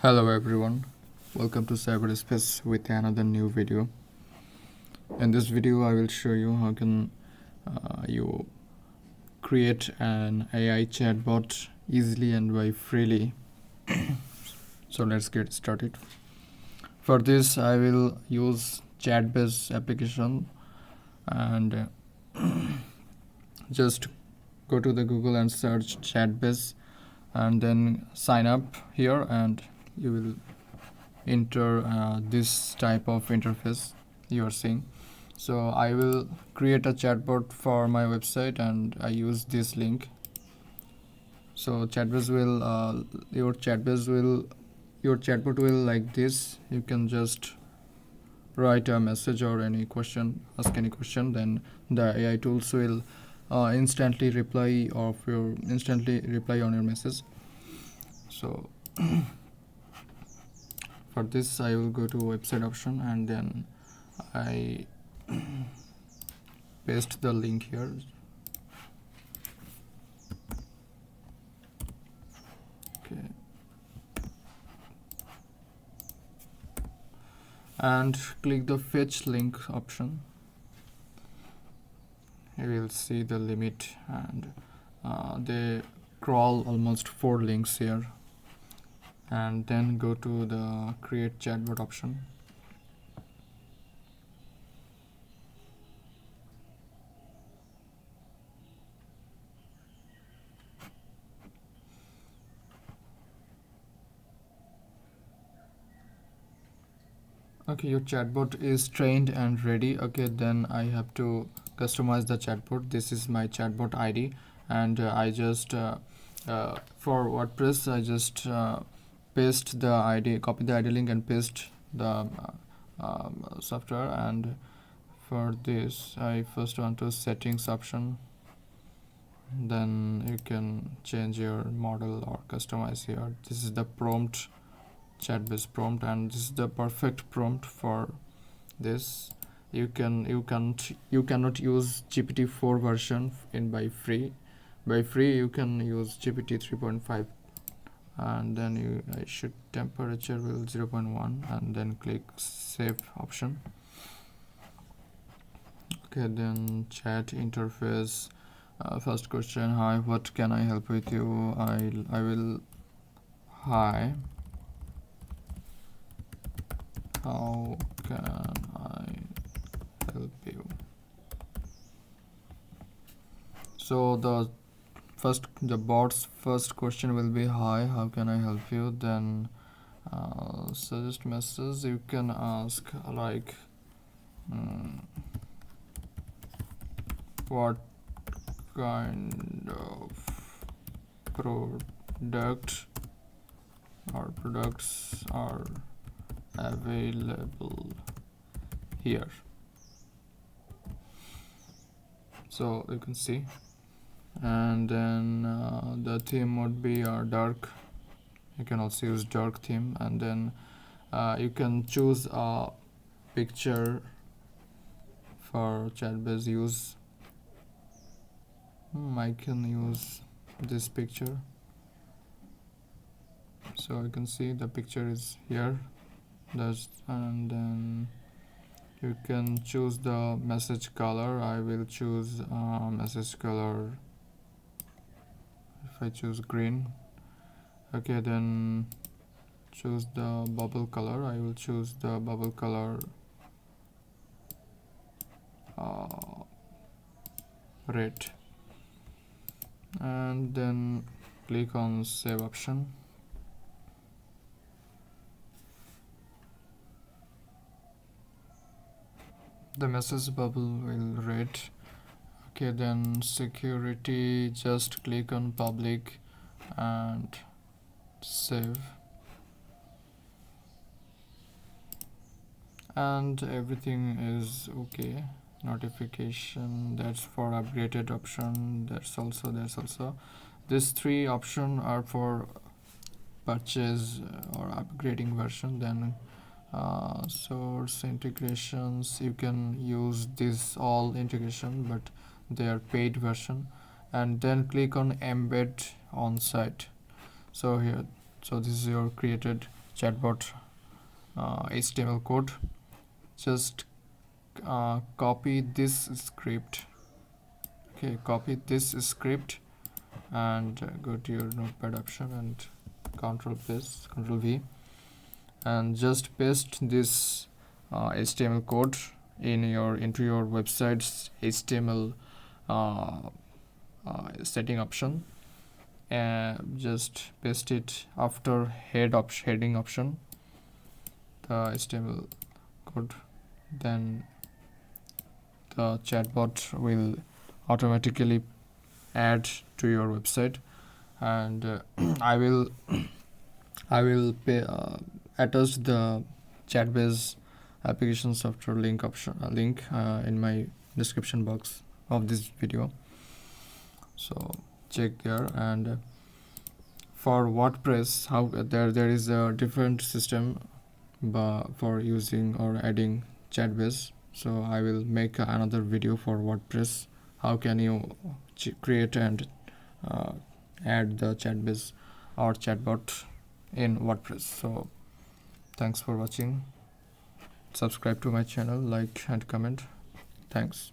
Hello everyone, welcome to cyberspace with another new video. In this video I will show you how can you create an AI chatbot easily and by freely. So let's get started. For this I will use chat-based application and just go to the Google and search chat-based and then sign up here, and you will enter this type of interface you are seeing. So I will create a chatbot for my website and I use this link. So chatbot will your chatbot will like this. You can just write a message or ask any question, then the AI tools will instantly reply on your message. So for this I will go to website option and then I paste the link here. Okay. And click the fetch link option. You will see the limit, and they crawl almost 4 links here. And then go to the create chatbot option. Okay, your chatbot is trained and ready. Okay, then I have to customize the chatbot. This is my chatbot ID, and I just for WordPress I just paste the ID, copy the ID link and paste the software. And for this I first want to settings option, then you can change your model or customize here. This is the prompt, chat-based prompt, and this is the perfect prompt for this. You cannot use GPT-4 version in by free. By free you can use GPT 3.5, and then I should temperature will 0.1 and then click save option. Okay, then chat interface. First question: hi, what can I help with you? I will hi, how can I help you? So the bot's first question will be hi, how can I help you? Then suggest message. You can ask like what kind of product or products are available here. So you can see, and then the theme would be dark. You can also use dark theme, and then you can choose a picture for chat-based use. I can use this picture. So you can see the picture is here. And then you can choose the message color. I will choose message color. If I choose green, okay, then choose the bubble color. I will choose the bubble color red, and then click on save option. The message bubble will red. Okay, then security, just click on public and save, and everything is okay. Notification, that's for upgraded option. That's also these 3 options are for purchase or upgrading version. Then source integrations, you can use this all integration, but they are paid version. And then click on embed on site. So this is your created chatbot HTML code. Just copy this script. Okay, copy this script and go to your notepad option and Control V, and just paste this HTML code into your website's HTML setting option, and just paste it after heading option, the HTML code. Then the chatbot will automatically add to your website, and I will attach the chat-based application software link in my description box of this video, so check there. And for WordPress, how there is a different system for using or adding chat-based, so I will make another video for WordPress, how can you create and add the chat-based or chatbot in WordPress. So thanks for watching. Subscribe to my channel, like and comment. Thanks.